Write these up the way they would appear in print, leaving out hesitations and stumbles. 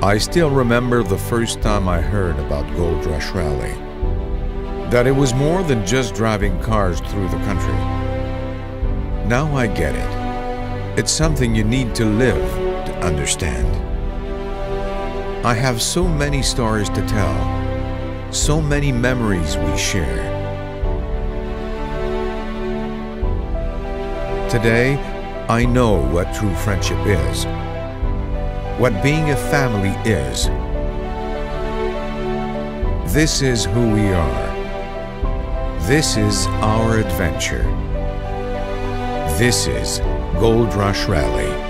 I still remember the first time I heard about GoldRush Rally. That it was more than just driving cars through the country. Now I get it. It's something you need to live to understand. I have so many stories to tell, so many memories we share. Today, I know what true friendship is, what being a family is. This is who we are. This is our adventure. This is GoldRush Rally.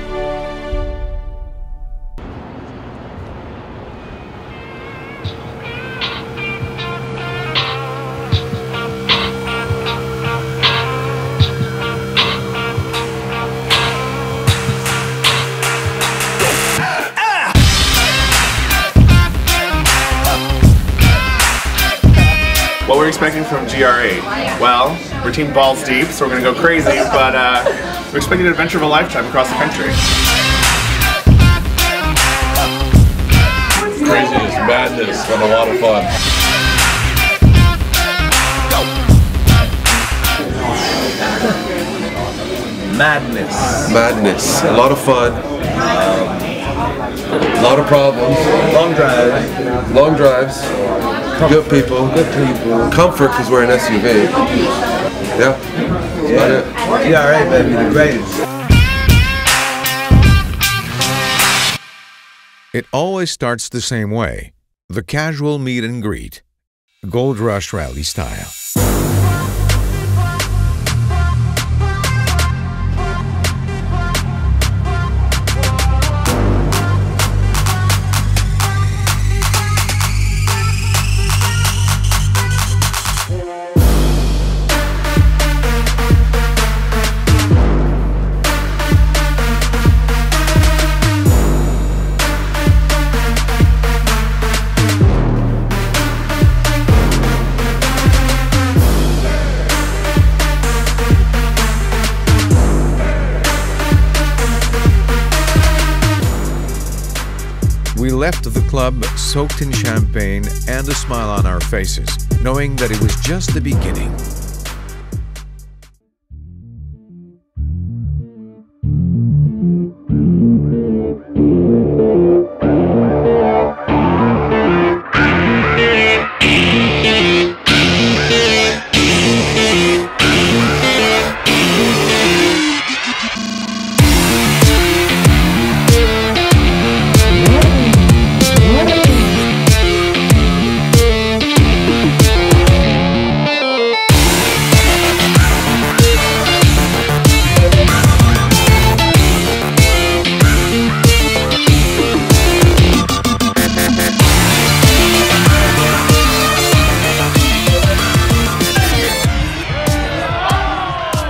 What we're expecting from GR8? Well, we're team balls deep, so we're gonna go crazy, but we're expecting an adventure of a lifetime across the country. Craziness, madness, and a lot of fun. Madness, a lot of fun, a lot of problems, long drives, good people, comfort because we're an SUV. Yeah, that's about it. Yeah, all right, baby, the greatest. It always starts the same way, the casual meet and greet, GoldRush Rally style. We left the club soaked in champagne and a smile on our faces, knowing that it was just the beginning.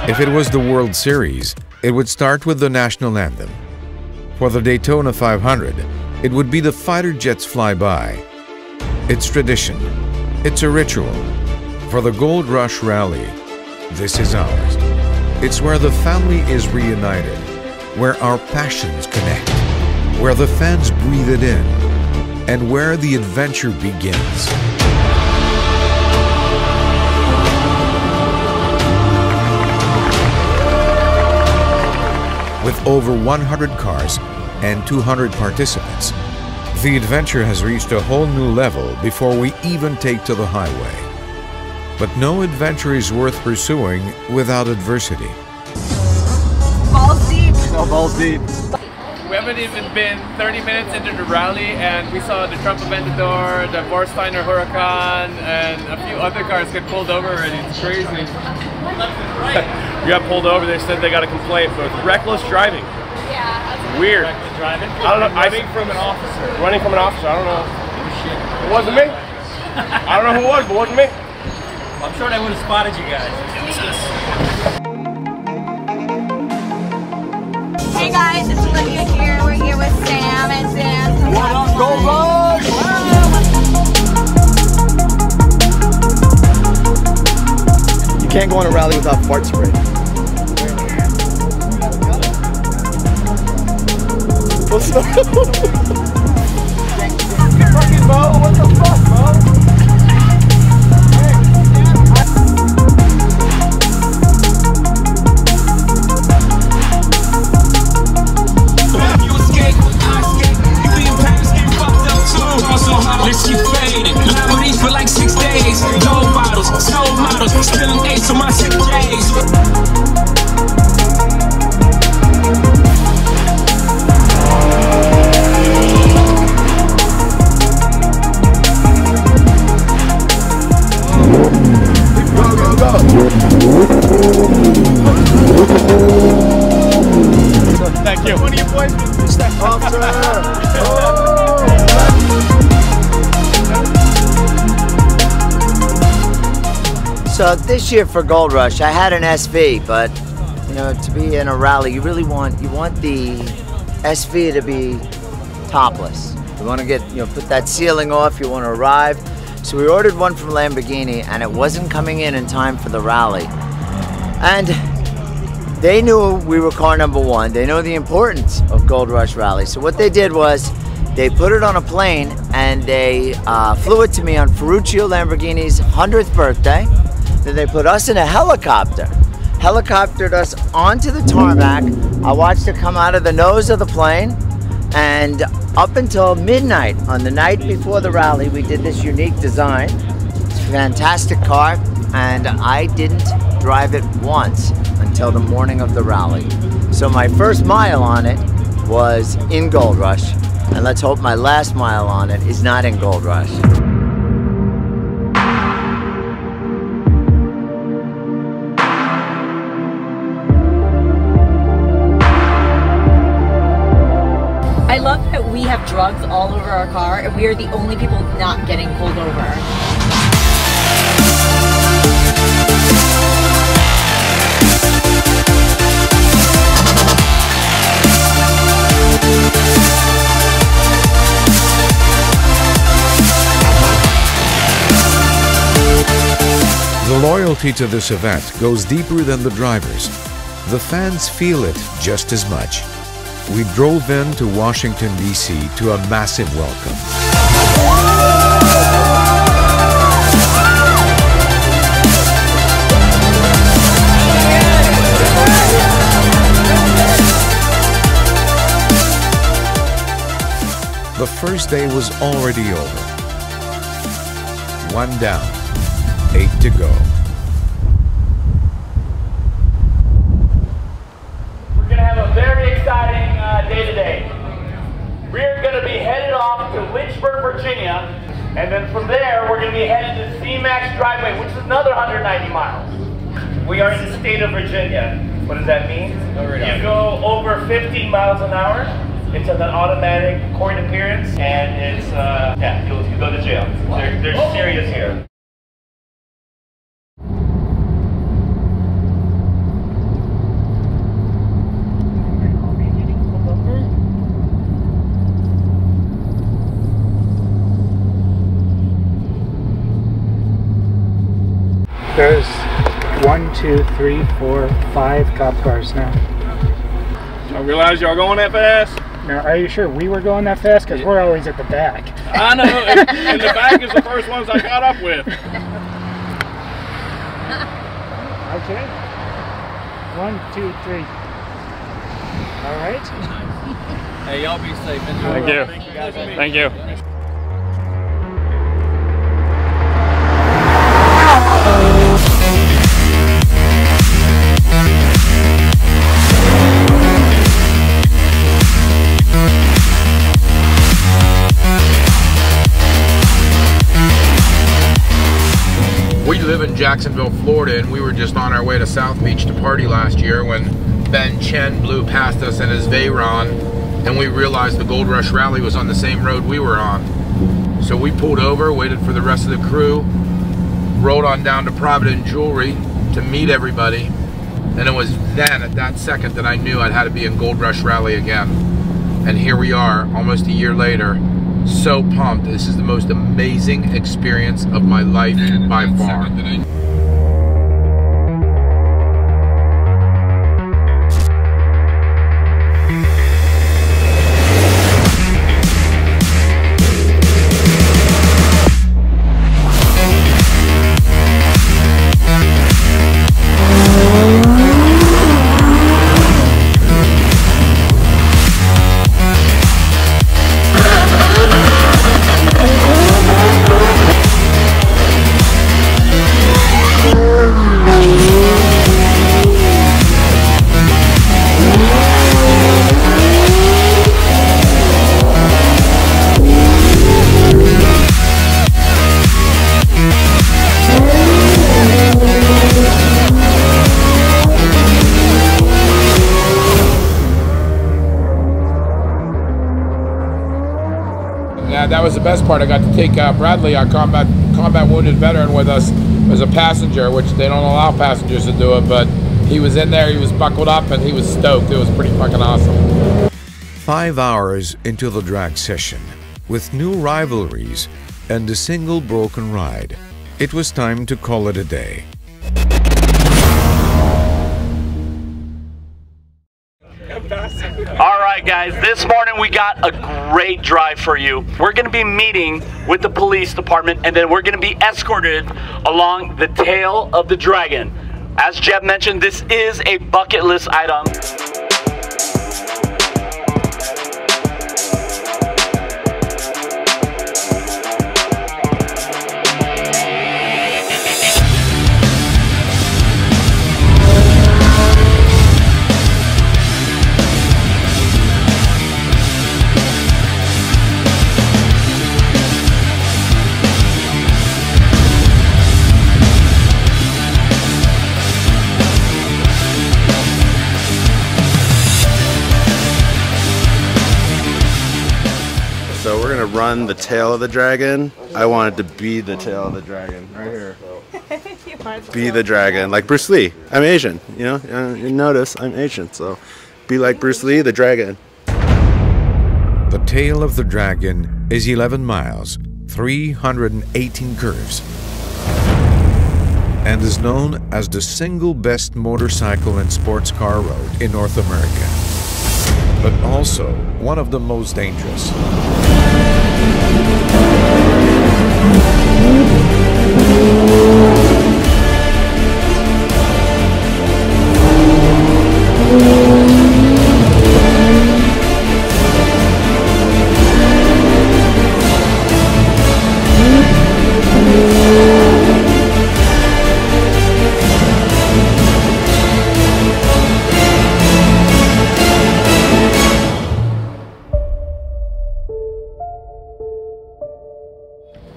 If it was the World Series, it would start with the national anthem. For the Daytona 500, it would be the fighter jets fly by. It's tradition. It's a ritual. For the GoldRush Rally, this is ours. It's where the family is reunited, where our passions connect, where the fans breathe it in, and where the adventure begins. With over 100 cars and 200 participants, the adventure has reached a whole new level before we even take to the highway. But no adventure is worth pursuing without adversity. Balls deep. No, balls deep. We haven't even been 30 minutes into the rally and we saw the Trump Aventador, the Vorsteiner Huracan, and a few other cars get pulled over already. It's crazy. We got pulled over, they said they got a complaint for reckless driving. Yeah, that's weird. Reckless driving? I don't know. Running from an officer. Running from an officer, I don't know. It wasn't me. I don't know who it was, but it wasn't me. I'm sure they would have spotted you guys. It was us. Hey guys, it's Olivia here. We're here with Sam and Sam. What up, GoldRush? You can't go on a rally without fart spray. What's up? bro. What the fuck, bro? Let's keep fading. Lamborghinis for like 6 days. Gold bottles, snow models, spilling ace on my sick days. Thank you. One of you boys is that So this year for GoldRush, I had an SV, but you know, to be in a rally, you want the SV to be topless. You want to get, you know, put that ceiling off. You want to arrive. So we ordered one from Lamborghini, and it wasn't coming in time for the rally. And they knew we were car number one. They know the importance of GoldRush Rally. So what they did was they put it on a plane and they flew it to me on Ferruccio Lamborghini's 100th birthday. Then they put us in a helicopter, helicoptered us onto the tarmac. I watched it come out of the nose of the plane, and up until midnight on the night before the rally, we did this unique design. It's a fantastic car, and I didn't drive it once until the morning of the rally. So my first mile on it was in GoldRush, and let's hope my last mile on it is not in GoldRush. I love that we have drugs all over our car and we are the only people not getting pulled over. The loyalty to this event goes deeper than the drivers. The fans feel it just as much. We drove in to Washington, D.C. to a massive welcome. The first day was already over. 1 down, 8 to go. We're going to have a very exciting day today. We're going to be headed off to Lynchburg, Virginia, and then from there we're going to be headed to C-Max Driveway, which is another 190 miles. We are in the state of Virginia. What does that mean? You go over 15 miles an hour, it's an automatic court appearance, and it's, yeah, you go to jail. They're serious here. There's 1, 2, 3, 4, 5 cop cars now. I realize y'all going that fast? Now, are you sure we were going that fast? Because we're always at the back. I know, and the back is the first ones I got up with. Okay. 1, 2, 3. All right. Hey, y'all be safe. Thank you. Thank you. We live in Jacksonville, Florida, and we were just on our way to South Beach to party last year when Ben Chen blew past us in his Veyron, and we realized the GoldRush Rally was on the same road we were on. So we pulled over, waited for the rest of the crew, rolled on down to Provident Jewelry to meet everybody, and it was then, at that second, that I knew I'd had to be in GoldRush Rally again. And here we are, almost a year later. So pumped. This is the most amazing experience of my life by far. that was the best part. I got to take Bradley, our combat wounded veteran, with us as a passenger, which they don't allow passengers to do it, but he was in there, he was buckled up, and he was stoked. It was pretty fucking awesome. 5 hours into the drag session, with new rivalries and a single broken ride, it was time to call it a day. All right, guys, this morning we got a great drive for you. We're going to be meeting with the police department, and then we're going to be escorted along the tail of the dragon. As Jeb mentioned, this is a bucket list item. So we're gonna run the tail of the dragon. I wanted to be the tail of the dragon, right here. Be the dragon, like Bruce Lee. I'm Asian, you know. You notice I'm Asian, so be like Bruce Lee, the dragon. The tail of the dragon is 11 miles, 318 curves, and is known as the single best motorcycle and sports car road in North America, but also one of the most dangerous.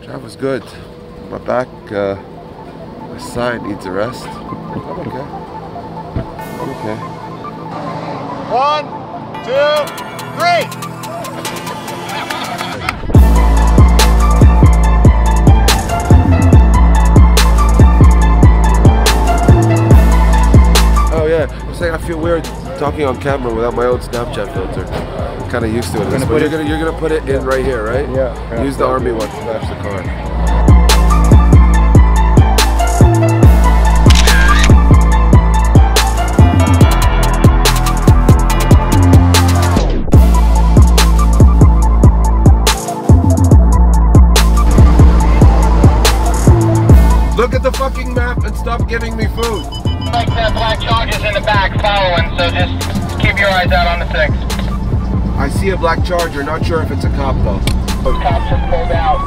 That was good. My back, my side needs a rest. I'm okay. I'm okay. 1, 2, 3. Oh yeah, I'm saying I feel weird talking on camera without my own Snapchat filter. I'm kind of used to it. You're gonna put it in right here, right? Yeah. Use the army one to match the car. Look at the fucking map and stop giving me food. Like that black charge is in the back following, so just keep your eyes out on the 6. I see a black Charger, not sure if it's a cop though. The cops have pulled out.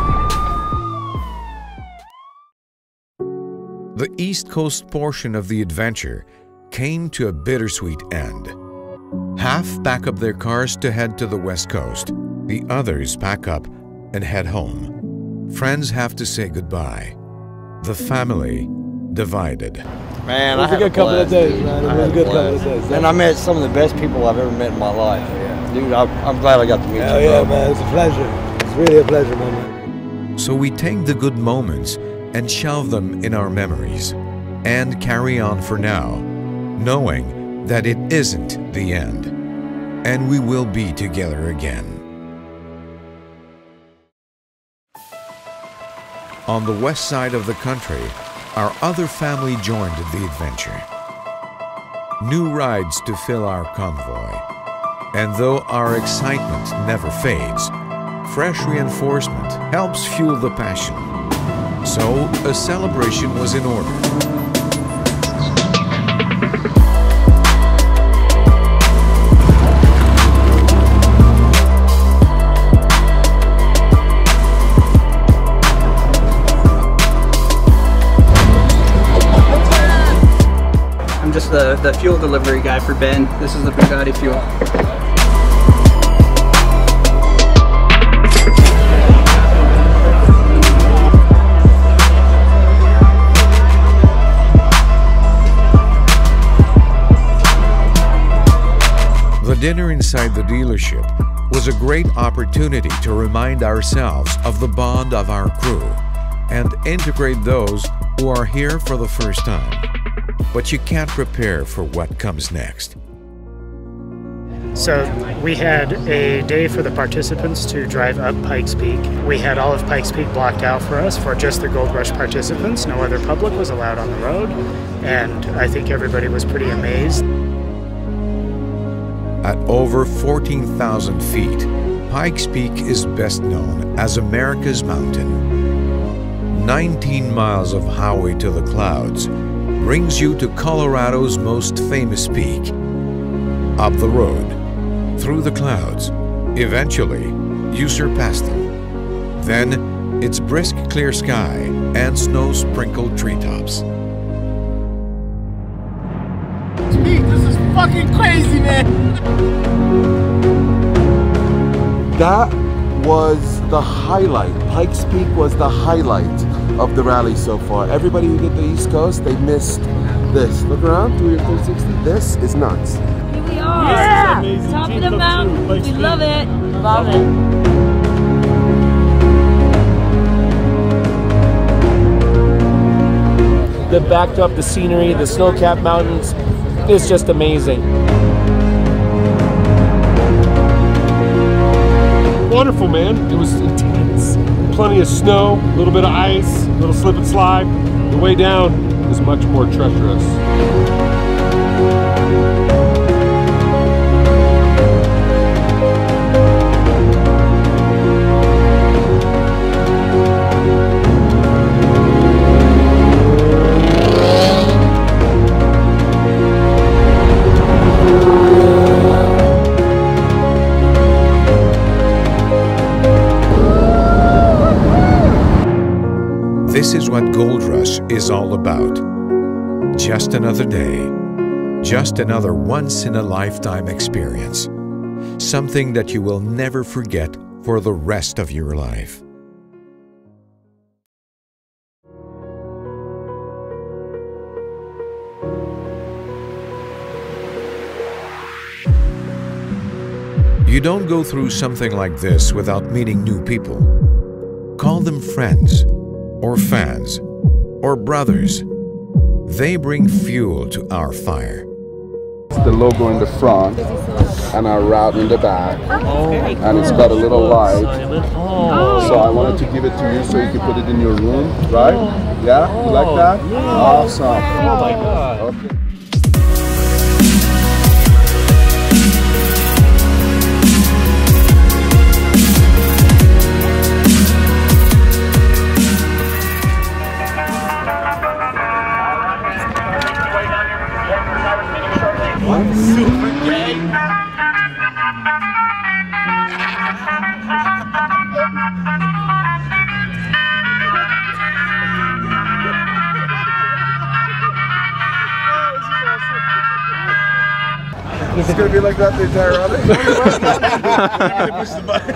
The East Coast portion of the adventure came to a bittersweet end. Half pack up their cars to head to the West Coast. The others pack up and head home. Friends have to say goodbye. The family divided. Man, It was a good couple of days, man. It was a good couple of days. And I met some of the best people I've ever met in my life. Dude, I'm glad I got to meet you. Hell yeah, man. It's a pleasure. It's really a pleasure, man. So we take the good moments and shelve them in our memories and carry on for now, knowing that it isn't the end, and we will be together again. On the west side of the country, our other family joined the adventure. New rides to fill our convoy. And though our excitement never fades, fresh reinforcement helps fuel the passion. So a celebration was in order. I'm just the fuel delivery guy for Ben. This is the Bugatti fuel. The dinner inside the dealership was a great opportunity to remind ourselves of the bond of our crew and integrate those who are here for the first time. But you can't prepare for what comes next. So we had a day for the participants to drive up Pikes Peak. We had all of Pikes Peak blocked out for us for just the GoldRush participants. No other public was allowed on the road, and I think everybody was pretty amazed. At over 14,000 feet, Pikes Peak is best known as America's mountain. 19 miles of highway to the clouds brings you to Colorado's most famous peak. Up the road, through the clouds, eventually you surpass them. Then it's brisk clear sky and snow-sprinkled treetops. This is fucking crazy, man! That was the highlight. Pikes Peak was the highlight of the rally so far. Everybody who did the East Coast, they missed this. Look around, do your 360. This is nuts. Here we are. Yeah! Top of the mountain. We love it. Love it. The backdrop, the scenery, the snow-capped mountains, it's just amazing. Wonderful, man. It was intense. Plenty of snow, a little bit of ice, a little slip and slide. The way down is much more treacherous. This is what GoldRush is all about. Just another day. Just another once-in-a-lifetime experience. Something that you will never forget for the rest of your life. You don't go through something like this without meeting new people. Call them friends, or fans, or brothers. They bring fuel to our fire. The logo in the front and our route in the back, and it's got a little light. So I wanted to give it to you so you can put it in your room, right? Yeah, you like that? Awesome. Oh my God. Okay. Super gay. It's gonna be like that the entire rally. Push the button.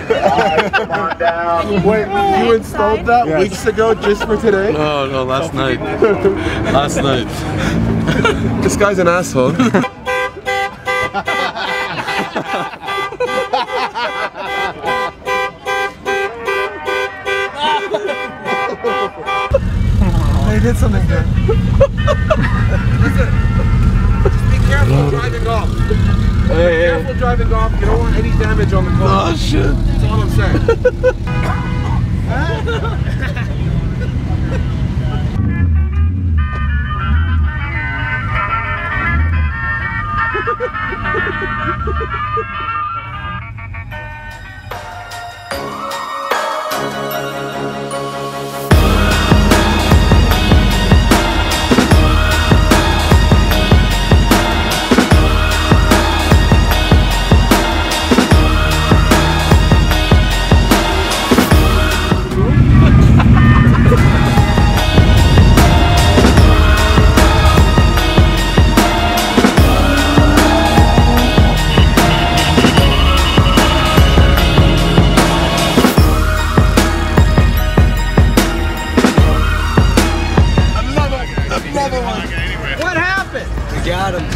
Come on down. Wait, you installed that weeks ago just for today? No, last night. Last night. This guy's an asshole. They did something good. Listen, just be careful driving off. Be careful driving off. You don't want any damage on the car. Oh shit. That's all I'm saying.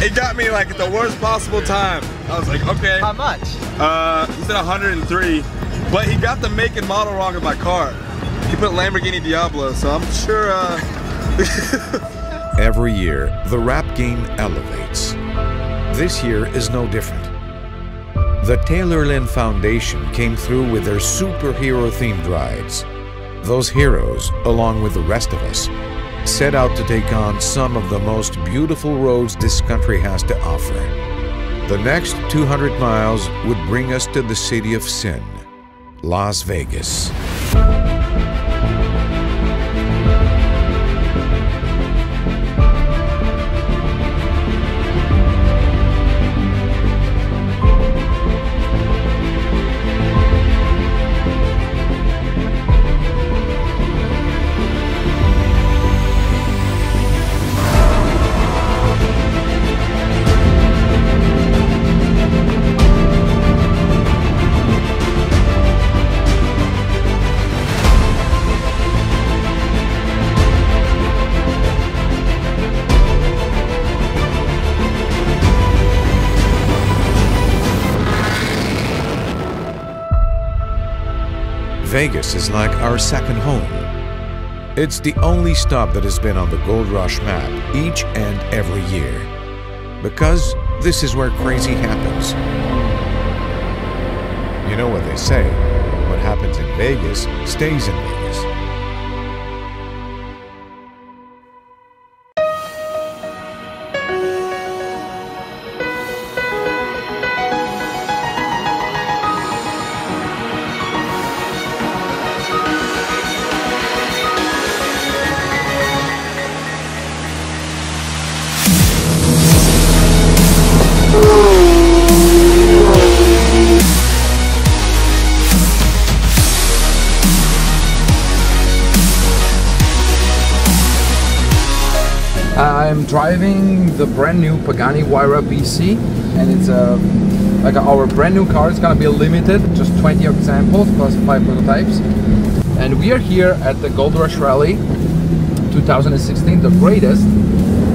He got me like at the worst possible time. I was like, okay. How much? He said 103, but he got the make and model wrong of my car. He put Lamborghini Diablo, so I'm sure. Every year, the rap game elevates. This year is no different. The Taylor Lynn Foundation came through with their superhero-themed rides. Those heroes, along with the rest of us, set out to take on some of the most beautiful roads this country has to offer. The next 200 miles would bring us to the city of sin, Las Vegas. Vegas is like our second home. It's the only stop that has been on the GoldRush map each and every year. Because this is where crazy happens. You know what they say, what happens in Vegas stays in Vegas. I'm driving the brand new Pagani Huayra BC, and it's like our brand new car. It's gonna be limited, just 20 examples plus 5 prototypes. And we are here at the GoldRush Rally 2016, the greatest,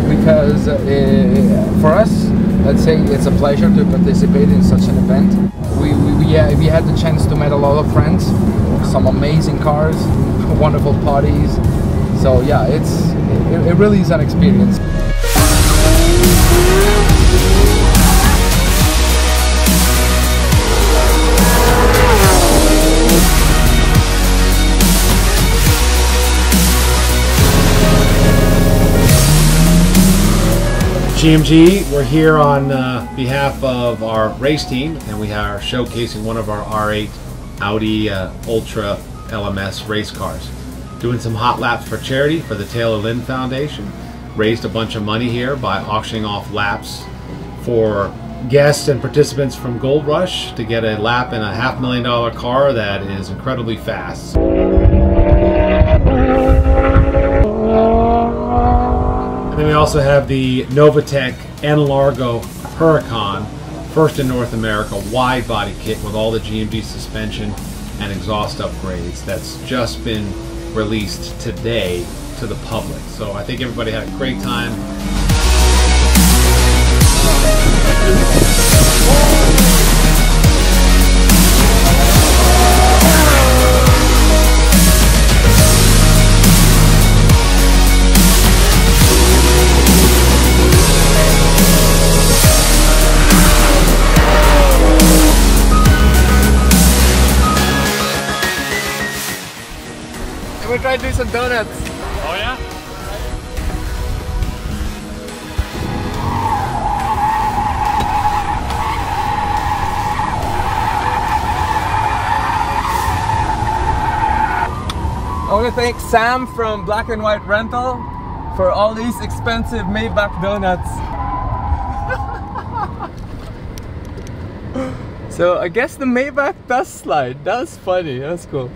because for us, let's say it's a pleasure to participate in such an event. We had the chance to meet a lot of friends, some amazing cars, wonderful parties. So yeah, it really is an experience. GMG, we're here on behalf of our race team, and we are showcasing one of our R8 Audi Ultra LMS race cars. Doing some hot laps for charity for the Taylor Lynn Foundation. Raised a bunch of money here by auctioning off laps for guests and participants from GoldRush to get a lap in a $500,000 car that is incredibly fast. And then we also have the Novatec Largo Huracan, first in North America, wide body kit with all the GMG suspension and exhaust upgrades that's just been released today to the public. So I think everybody had a great time. We're trying to do some donuts. Oh yeah? I want to thank Sam from Black and White Rental for all these expensive Maybach donuts. So I guess the Maybach does slide. That's funny. That's cool.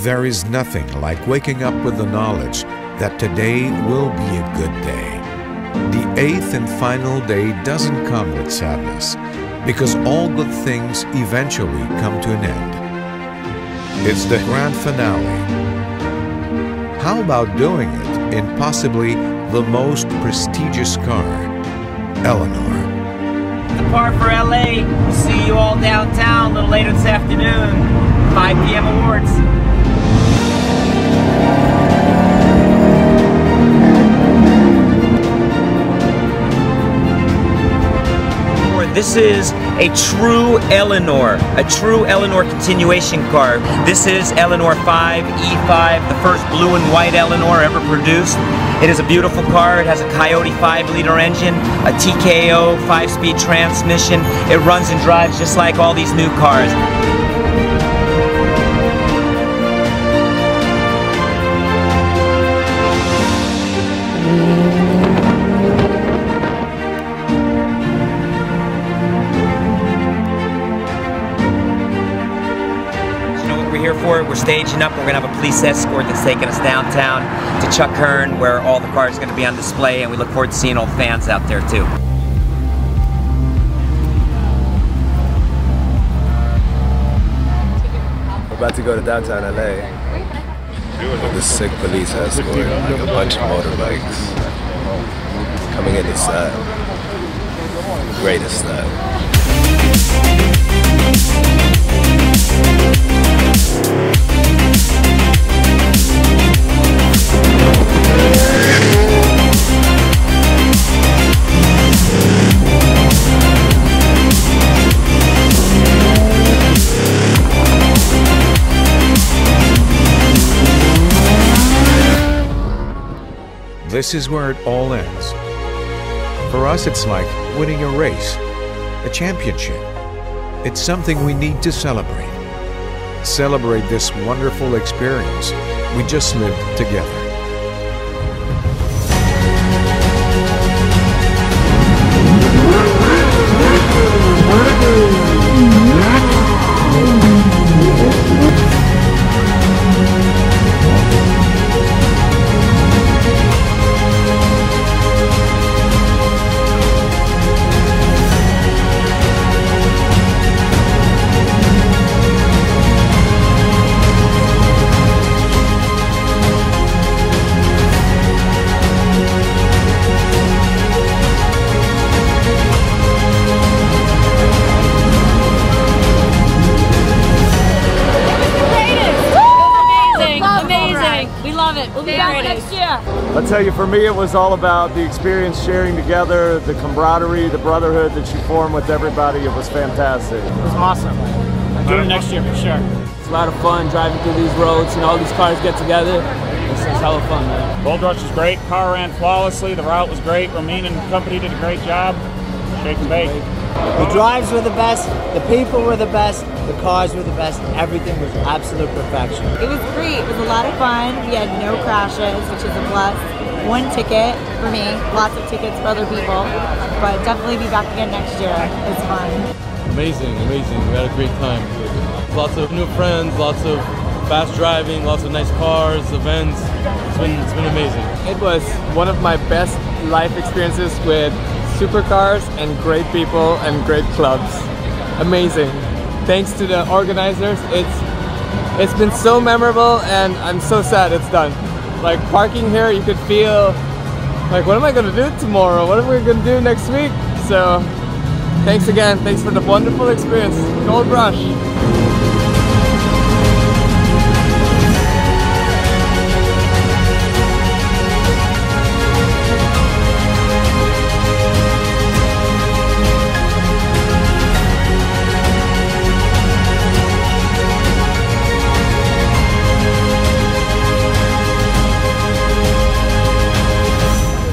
There is nothing like waking up with the knowledge that today will be a good day. The eighth and final day doesn't come with sadness, because all good things eventually come to an end. It's the grand finale. How about doing it in possibly the most prestigious car, Eleanor. The par for LA. We'll see you all downtown a little later this afternoon. 5 p.m. awards. This is a true Eleanor continuation car. This is Eleanor 5 E5, the first blue and white Eleanor ever produced. It is a beautiful car. It has a Coyote 5-liter engine, a TKO 5-speed transmission. It runs and drives just like all these new cars. We're staging up. We're going to have a police escort that's taking us downtown to Chuck Hearn, where all the cars are going to be on display, and we look forward to seeing all the fans out there too. We're about to go to downtown LA. This sick police escort, like a bunch of motorbikes coming in style. Greatest style. This is where it all ends. For us, it's like winning a race, a championship. It's something we need to celebrate. Celebrate this wonderful experience we just lived together. I'll tell you, for me, it was all about the experience, sharing together, the camaraderie, the brotherhood that you form with everybody. It was fantastic. It was awesome. I'll do it next year for sure. It's a lot of fun driving through these roads and all these cars get together. It's hella fun, man. GoldRush was great. Car ran flawlessly. The route was great. Ramin and company did a great job. Shake and bake. The drives were the best. The people were the best. The cars were the best. Everything was absolute perfection. It was great. It was a lot of fun. We had no crashes, which is a plus. 1 ticket for me. Lots of tickets for other people. But definitely be back again next year. It's fun. Amazing, amazing. We had a great time. Lots of new friends, lots of fast driving, lots of nice cars, events. It's been amazing. It was one of my best life experiences with supercars and great people and great clubs. Amazing. Thanks to the organizers. It's been so memorable, and I'm so sad it's done. Like parking here, you could feel like, what am I gonna do tomorrow? What are we gonna do next week? So thanks again. Thanks for the wonderful experience. GoldRush.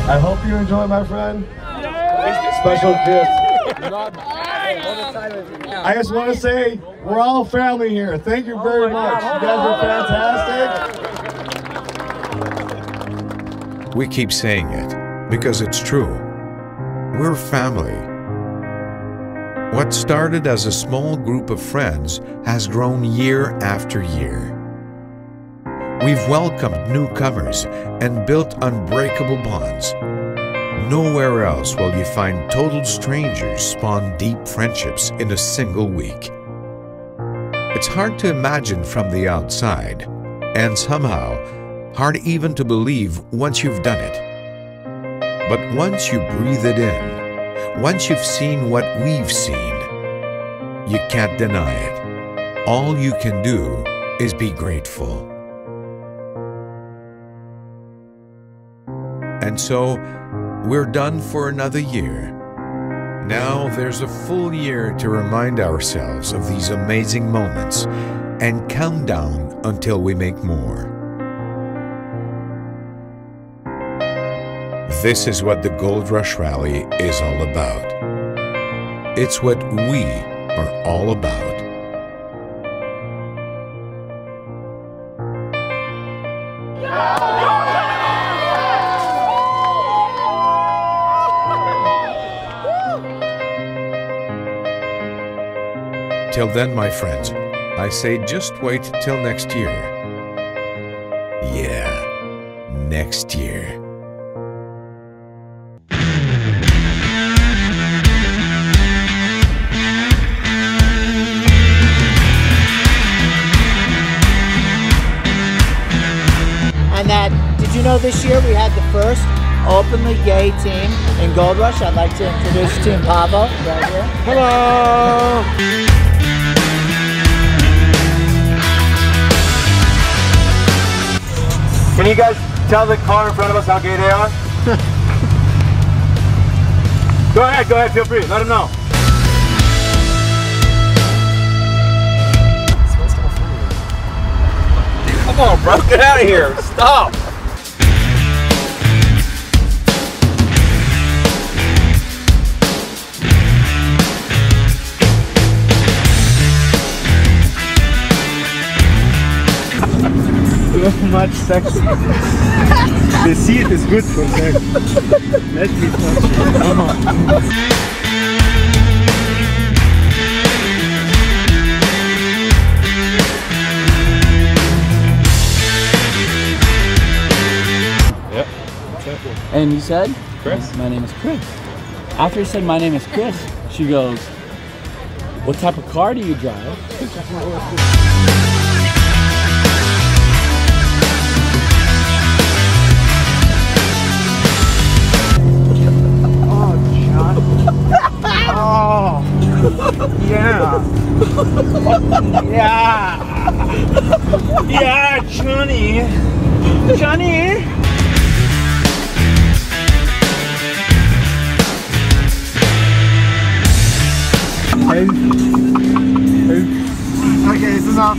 I hope you enjoy, my friend. Special gift. I just want to say, we're all family here. Thank you very much. You guys are fantastic. We keep saying it because it's true. We're family. What started as a small group of friends has grown year after year. We've welcomed newcomers and built unbreakable bonds. Nowhere else will you find total strangers spawn deep friendships in a single week. It's hard to imagine from the outside, and somehow hard even to believe once you've done it. But once you breathe it in, once you've seen what we've seen, you can't deny it. All you can do is be grateful. And so, we're done for another year. Now there's a full year to remind ourselves of these amazing moments and count down until we make more. This is what the Gold Rush Rally is all about. It's what we are all about. Till then, my friends, I say just wait till next year. Yeah, next year. And that, did you know this year we had the first openly gay team in Gold Rush? I'd like to introduce Team Pavo right here. Hello! Can you guys tell the car in front of us how gay they are? Go ahead, feel free, let them know. Come on, bro, get out of here, stop. So much sexy. They see it is good for sex. Let me touch it. Come on. Yep. And you said? Chris. My name is Chris. After he said my name is Chris, she goes, what type of car do you drive? Oh, yeah. Yeah. Yeah, Johnny. Johnny. Okay, it's enough.